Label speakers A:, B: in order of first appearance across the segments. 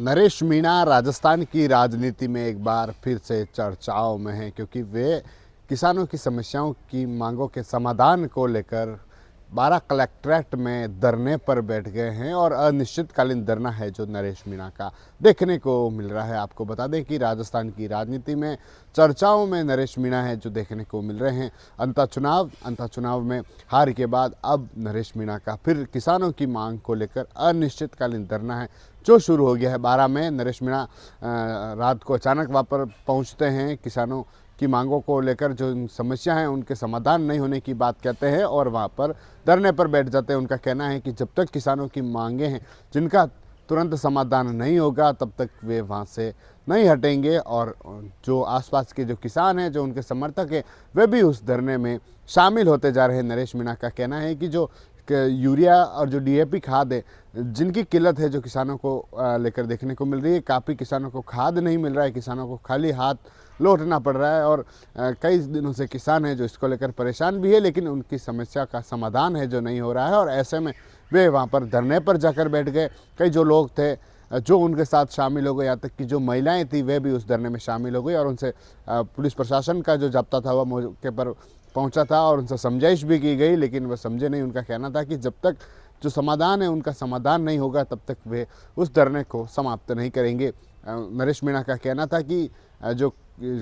A: नरेश मीणा राजस्थान की राजनीति में एक बार फिर से चर्चाओं में हैं, क्योंकि वे किसानों की समस्याओं की मांगों के समाधान को लेकर 12 कलेक्ट्रेट में धरने पर बैठ गए हैं और अनिश्चितकालीन धरना है जो नरेश मीणा का देखने को मिल रहा है। आपको बता दें कि राजस्थान की राजनीति में चर्चाओं में नरेश मीणा है जो देखने को मिल रहे हैं। अंतः चुनाव में हार के बाद अब नरेश मीणा का फिर किसानों की मांग को लेकर अनिश्चितकालीन धरना है जो शुरू हो गया है। 12 में नरेश मीणा रात को अचानक वहाँ पर पहुँचते हैं, किसानों की मांगों को लेकर जो समस्या हैं उनके समाधान नहीं होने की बात कहते हैं और वहाँ पर धरने पर बैठ जाते हैं। उनका कहना है कि जब तक किसानों की मांगें हैं जिनका तुरंत समाधान नहीं होगा तब तक वे वहाँ से नहीं हटेंगे और जो आसपास के जो किसान हैं, जो उनके समर्थक हैं, वे भी उस धरने में शामिल होते जा रहे हैं। नरेश मीणा का कहना है कि जो यूरिया और जो डीएपी खाद है जिनकी किल्लत है जो किसानों को लेकर देखने को मिल रही है, काफ़ी किसानों को खाद नहीं मिल रहा है, किसानों को खाली हाथ लौटना पड़ रहा है और कई दिनों से किसान हैं जो इसको लेकर परेशान भी है, लेकिन उनकी समस्या का समाधान है जो नहीं हो रहा है और ऐसे में वे वहाँ पर धरने पर जाकर बैठ गए। कई जो लोग थे जो उनके साथ शामिल हो गए, यहाँ तक कि जो महिलाएं थी वे भी उस धरने में शामिल हो गई और उनसे पुलिस प्रशासन का जो जाब्ता था वह मौके पर पहुंचा था और उनसे समझाइश भी की गई, लेकिन वह समझे नहीं। उनका कहना था कि जब तक जो समाधान है उनका समाधान नहीं होगा तब तक वे उस धरने को समाप्त नहीं करेंगे। नरेश मीणा का कहना था कि जो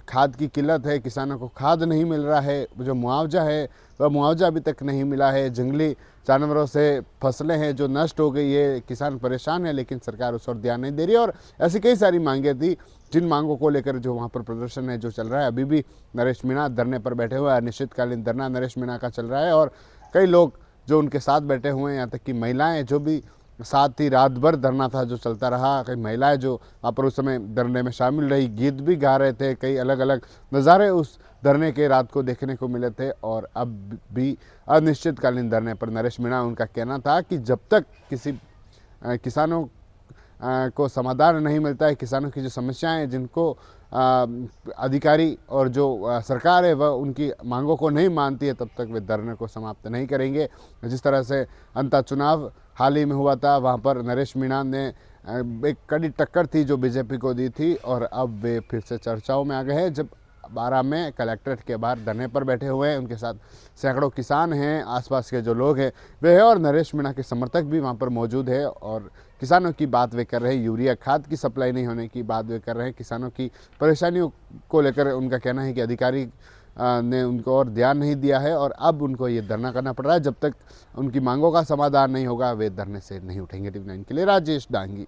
A: खाद की किल्लत है, किसानों को खाद नहीं मिल रहा है, जो मुआवजा है वह मुआवजा अभी तक नहीं मिला है, जंगली जानवरों से फसलें हैं जो नष्ट हो गई है, किसान परेशान है लेकिन सरकार उस पर ध्यान नहीं दे रही और ऐसी कई सारी मांगें थी जिन मांगों को लेकर जो वहाँ पर प्रदर्शन है जो चल रहा है। अभी भी नरेश मीणा धरने पर बैठे हुए हैं, अनिश्चितकालीन धरना नरेश मीणा का चल रहा है और कई लोग जो उनके साथ बैठे हुए हैं, यहाँ तक कि महिलाएं जो भी साथ ही रात भर धरना था जो चलता रहा। कई महिलाएं जो वहाँ पर उस समय धरने में शामिल रही, गीत भी गा रहे थे, कई अलग अलग नज़ारे उस धरने के रात को देखने को मिले थे और अब भी अनिश्चितकालीन धरने पर नरेश मीणा उनका कहना था कि जब तक किसी किसानों को समाधान नहीं मिलता है, किसानों की जो समस्याएं हैं जिनको अधिकारी और जो सरकार है वह उनकी मांगों को नहीं मानती है, तब तक वे धरने को समाप्त नहीं करेंगे। जिस तरह से अंतः चुनाव हाल ही में हुआ था, वहाँ पर नरेश मीणा ने एक कड़ी टक्कर थी जो बीजेपी को दी थी और अब वे फिर से चर्चाओं में आ गए हैं। जब 12 में कलेक्ट्रेट के बाहर धरने पर बैठे हुए हैं, उनके साथ सैकड़ों किसान हैं, आसपास के जो लोग हैं वे हैं और नरेश मीणा के समर्थक भी वहाँ पर मौजूद है और किसानों की बात वे कर रहे हैं। यूरिया खाद की सप्लाई नहीं होने की बात वे कर रहे हैं, किसानों की परेशानियों को लेकर उनका कहना है कि अधिकारी ने उनको और ध्यान नहीं दिया है और अब उनको ये धरना करना पड़ रहा है। जब तक उनकी मांगों का समाधान नहीं होगा वे धरने से नहीं उठेंगे। TV9 के लिए राजेश डांगी।